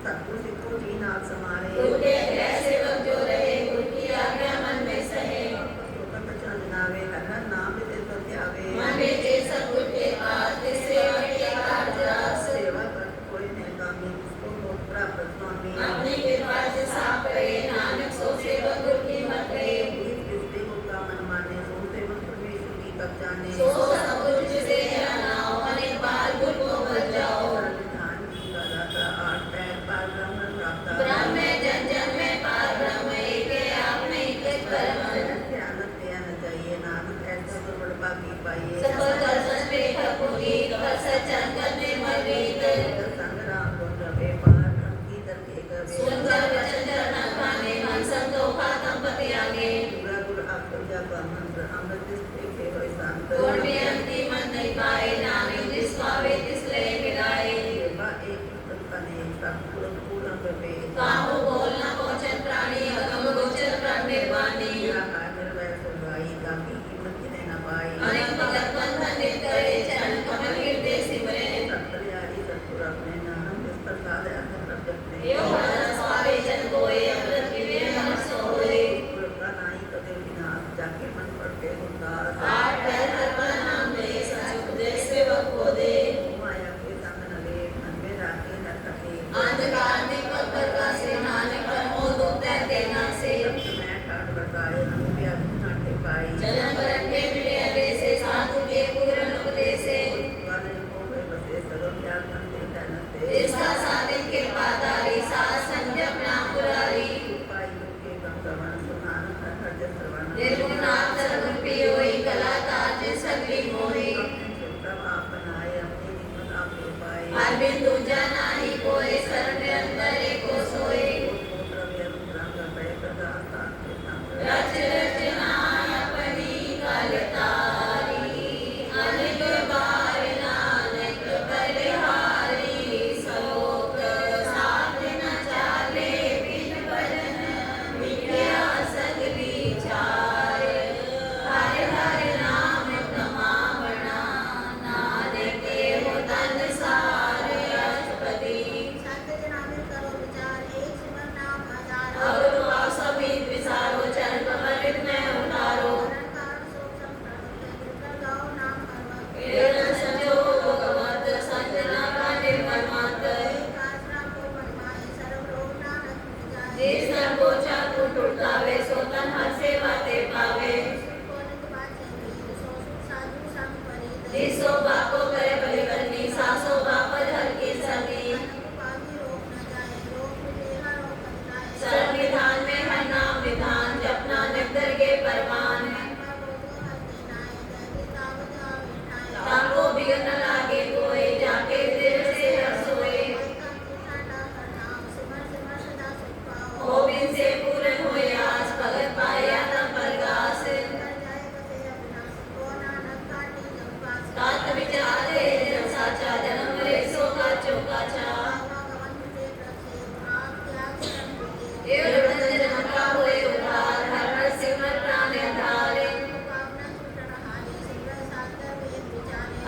सतगुर सिंह को जी नाथ समारे गुर के गृह सेवक जो रहे गुर की आज्ञा मन में सहे लोका पहचान नावे हर हर नाम दे तो त्यावे मन में जे सतगुर के पास तिस सेवा के कार्य रास सेवा कर कोई नहीं कामी उसको लोक प्राप्त स्वामी अपनी कृपा से साफ करे नानक सो सेवक गुर की मत गए किसते को का मन माने सो सेवक परमेश्वर की कब जाने सो सतगुर जिसे नाओ अनेक बार गुर को बच जाओ ध्यान की का दाता आठ पैर पार ब्रह्म प्राप्त ब्रह्म में जन जन में पार ब्रह्म एक है आप में एक है परम ध्यान देना चाहिए नानक ऐसा तो बड़ पापी पाइए सफल दर्शन पे खपुरी कर सचन करने मरीत संग्राम को रवे पार ब्रह्म की दर के गवे सुंदर वचन चरण खाने मन संतोखा दंपति आगे पूरा गुर आपको जापा मंत्र अमृत जिसके के होए शांत गुण में अंति मन नहीं पाए नानक जिस पावे तिस ले मिलाए सेवा एक पुस्तक ने सब गुण पूर्ण रवे काहू बोल न पहुंचन प्राणी अगम गोचर प्रण निर्वाणी मेरा हाजिर वह सुगाई काफी कीमत की न पाई अनेक भगत बंधन नित करे चरण कमल हृदय सिमरे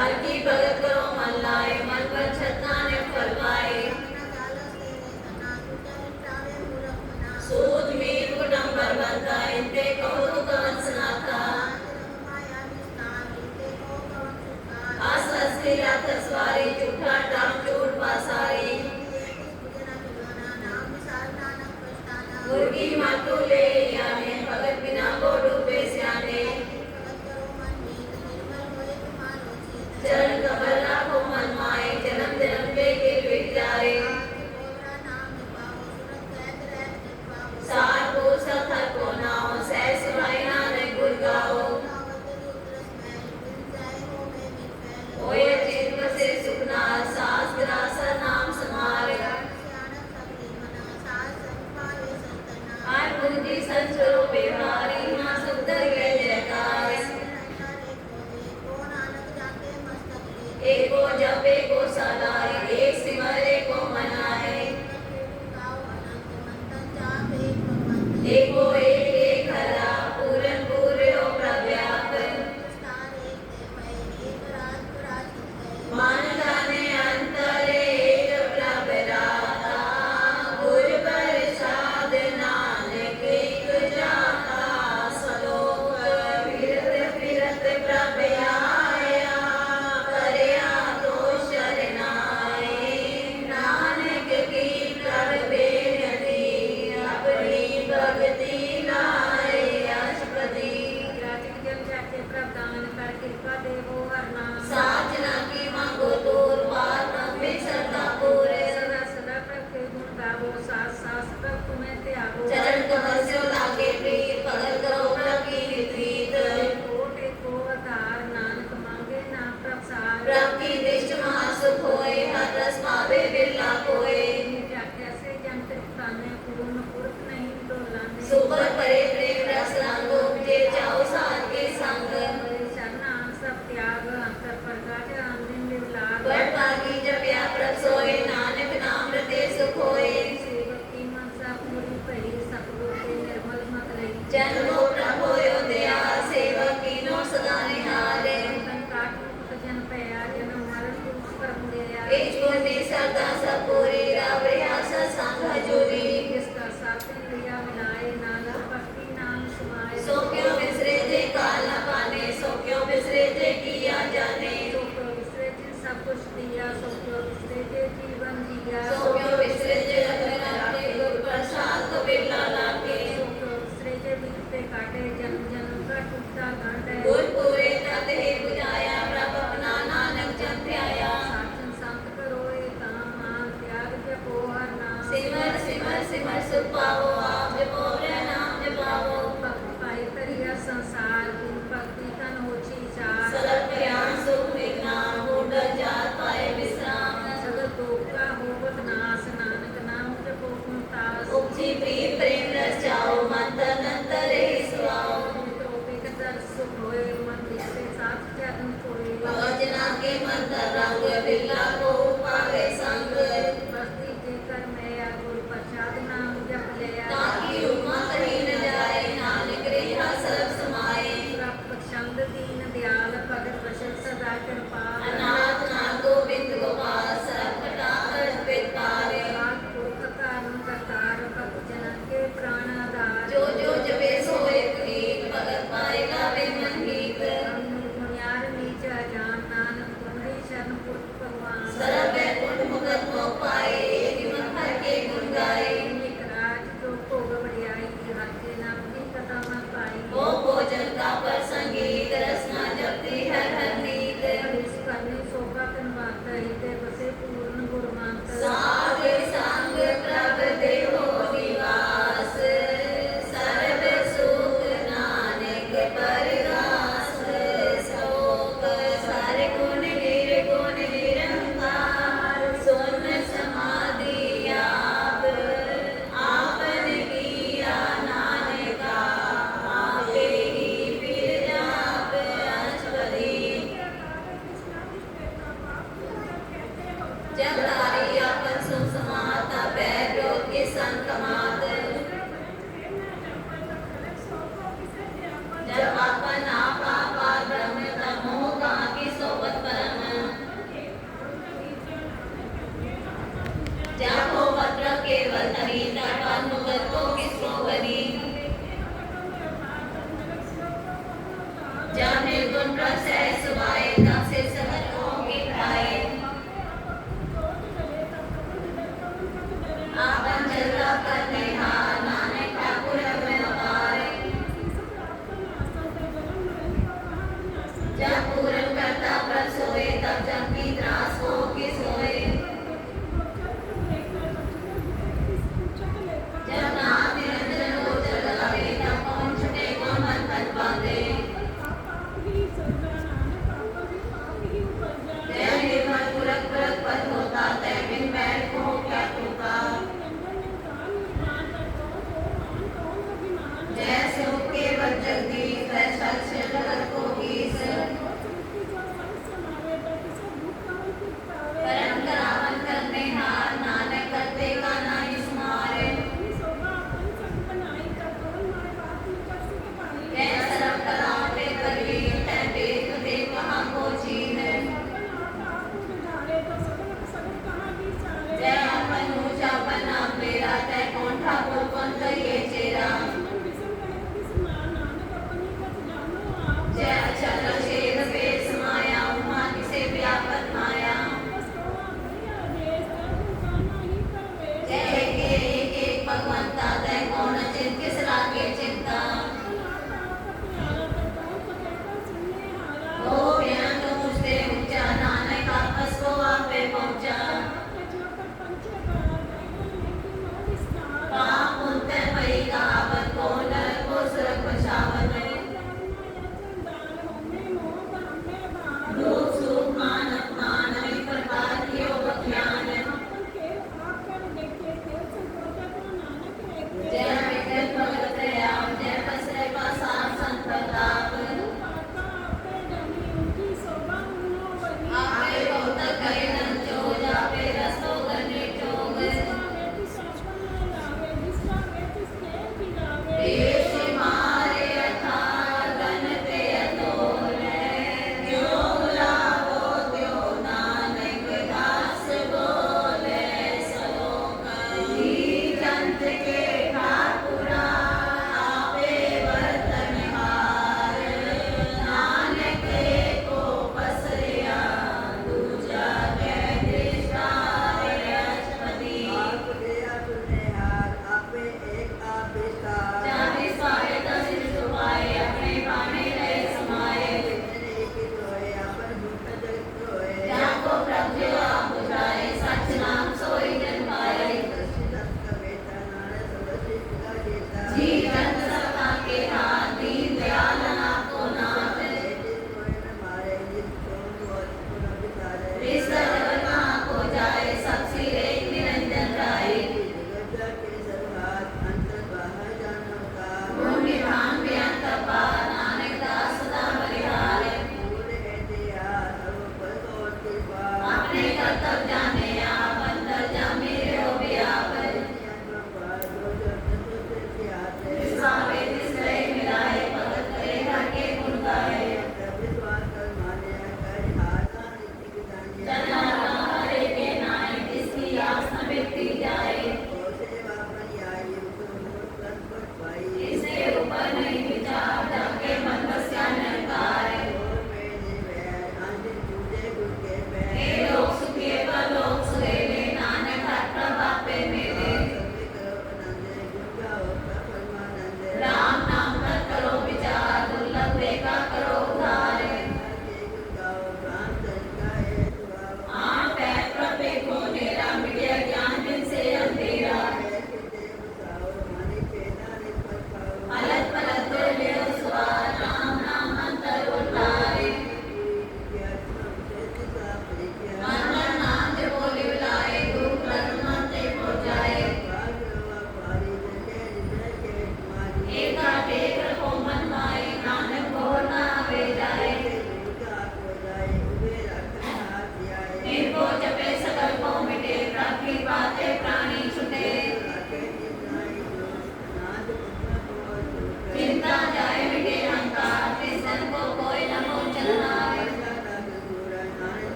हर की भगत करो मन लाए, मन पर छतना ने फल पाए। सूद मीर कुटुंबर बनता, इनते कहो तो कवन सनाता। असली रात सवारी, झूठा टाम झूठ पासारी। मुर्गी मातू ले आने, भगत बिना को डूबे सियाने। चरण कमल राखो मन माए, जन्म जन्म के गिर बिट जाए। सार को सथर को नाओ, सह सुनाई नानक गुर गाओ। होए चित बसे सुखना, सास ग्रासर नाम समारे। हर बुद्धि संचरो बेहारी, मां सुंदर के जयकार। एको जप एको सलाए, एक सिमर एको मनाए। एको एक हरा, पूरन पूर्यो प्रव्याप। मान जाने अंतर एक प्रभ राता, गुर प्रसाद नानक एक जाता। सलोक फिरत फिरत प्रभ आया, करया तो शरणाए। नानक की प्रभ बेनती, अपनी भगति लाए अष्टपदी। याचक जन जाके प्रभ दान कर कृपा देवो हर नाम। साजना की मांगो दूर, पार ब्रह्मे श्रद्धा पूरे। सदा सदा प्रभ के गुण गावो, सास सास प्रभ तुम्हें त्यागो। चरण कमल से लागे प्रीत, भगत करो प्रभ की रीत। कोट एको अवतार, नानक मांगे नाम प्रभ सार। प्रभ की दृष्टि महासुख होए, हर रस पावे बिरला कोय। जाके से जन तृप्ताने, पूर्ण पुरख नहीं डोलाने। सुपर परे प्रेम रस रंगो, जे जाओ साथ के संग। शरणान सब त्याग, अंतर प्रकाश अंतिम विलाग। बड़ भागी जप्या प्रभ सोए, नानक नाम रते सुख होए। सेवक की मनसा पूरी भई, सतगुर के निर्मल मत रही। जन्मो प्रभ होयो दयाल, सेवक कीनो सदा निहारे। संकट मुक्त जन पया, जन्म मरण दुख परम गया। इच पुण्य श्रद्धा सब पूरी, रव रियास संग हजूरी। जिसका साथन लिया मिलाए, नानक भक्ति नाम समाए। सो क्यों बिसरे जे काल न पाने, सो क्यों बिसरे जे किया जाने। सो क्यों बिसरे जिन सब कुछ दिया, सो क्यों बिसरे जे जीवन जिया। सो क्यों बिसरे जे रत्न राखे, गुर प्रसाद को बिरला लाके। सो क्यों बिसरे जे बीच पे काटे, जन्म जन्म का टूटा गंढ। गुर पूरे तत हे बुझाया, प्रभ अपना नानक जन ध्याया। साचन संत करो एकाम, मान त्याग जपो हर नाम। सिमर सिमर सिमर सुख पाओ, आप जपो रे नाम जपाओ। भक्ति पाई करिया संसार, गुण भक्ति तन होची चार। सरल कल्याण सुख विज्ञान, बूढ़ जात पाए विश्राम। सगल दुख का होवत नाश, नानक नाम जपो गुण तास। उपजी प्रीत प्रेम रस जाओ, मन तन अंतर रहि सुआओ। मित्रों के दर सुख होए, मन से साथ जगन कोई। भजना के मंत्र रंग, बिरला को पावे संग। भक्ति के कर मैं गुरु प्रसाद नाम जप लिया। ताकि उमा कहीं न जाए, नानक रेहा सब समाए। प्रभ छंद दीन दयाल, भगत वशल सदा कृपाल। अनाथ नाथ गोविंद गोपाल, सब कटा अर्पित पारे। राग पुरख कारण करतार, भक्त जनन के प्राण आधार। जो जो जपे सोए पुनीत, भगत पाएगा वे मन हीत। मुनियार नीच अजान, नानक तुम्हारी शरण पुरख भगवान। सरल वैकुंठ मुकत मोह पाए, एक मन हर के गुण गाए। एक राज जो भोग बढ़ियाई, हर के नाम की कथा मन पाई। वो भोजन का पर संगीत, रसना जपती हर हर नीत। इस करने तब से सहज हो के खाए आपन चलता करने हार नानक ठाकुर हमें अपार जब पूरन करता व्रत सोए तब जब की त्रास हो के सोए जब नाम निरंजन हो चल लगावे तब कौन छुटे कौन मन तन बांधे जय निर्मल पुरख पुरख पद होता तय बिन बैठ को क्या टूका जय सुख के बल जगदीश जय छल जगत को ईश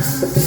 Thank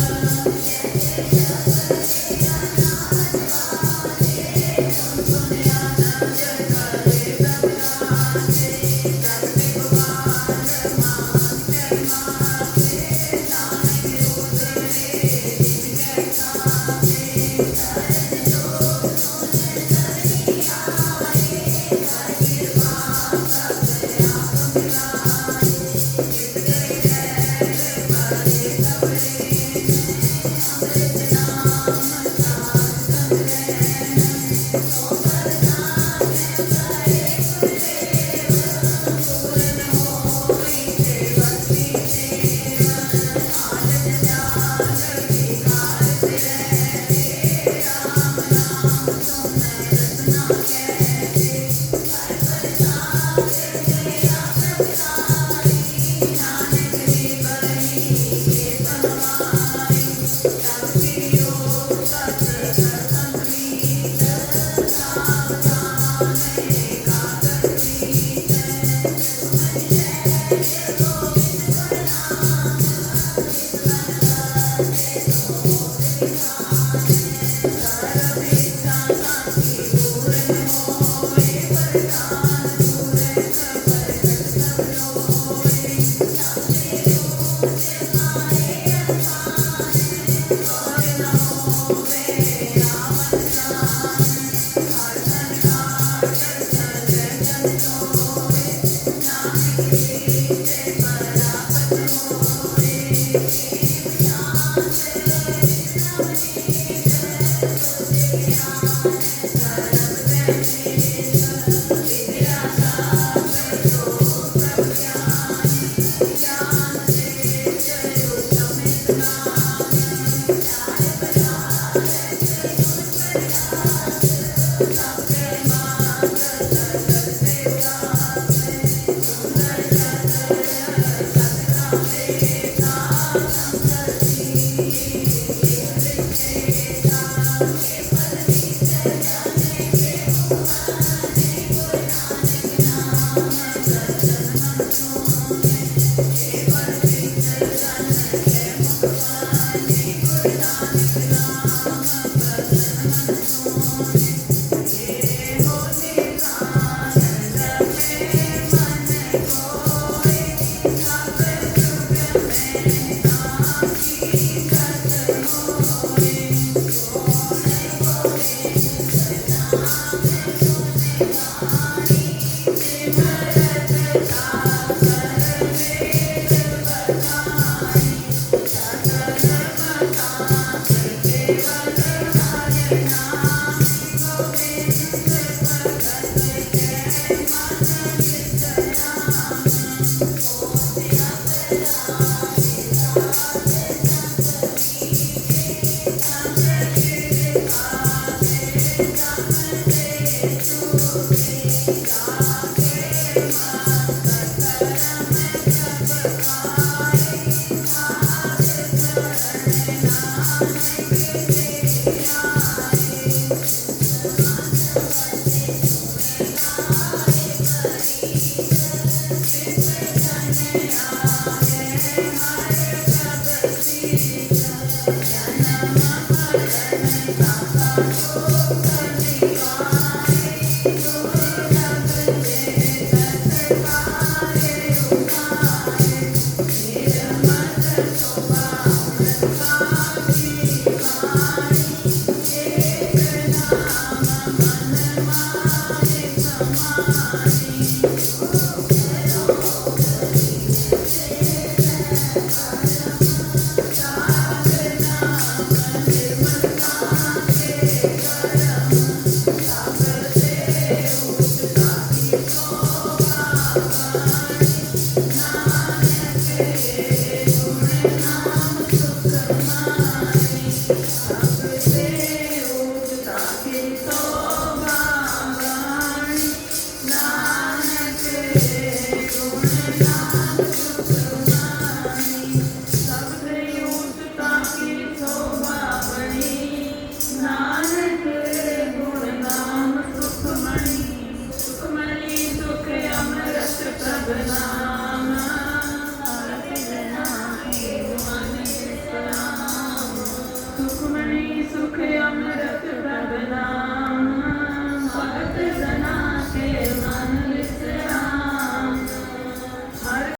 you.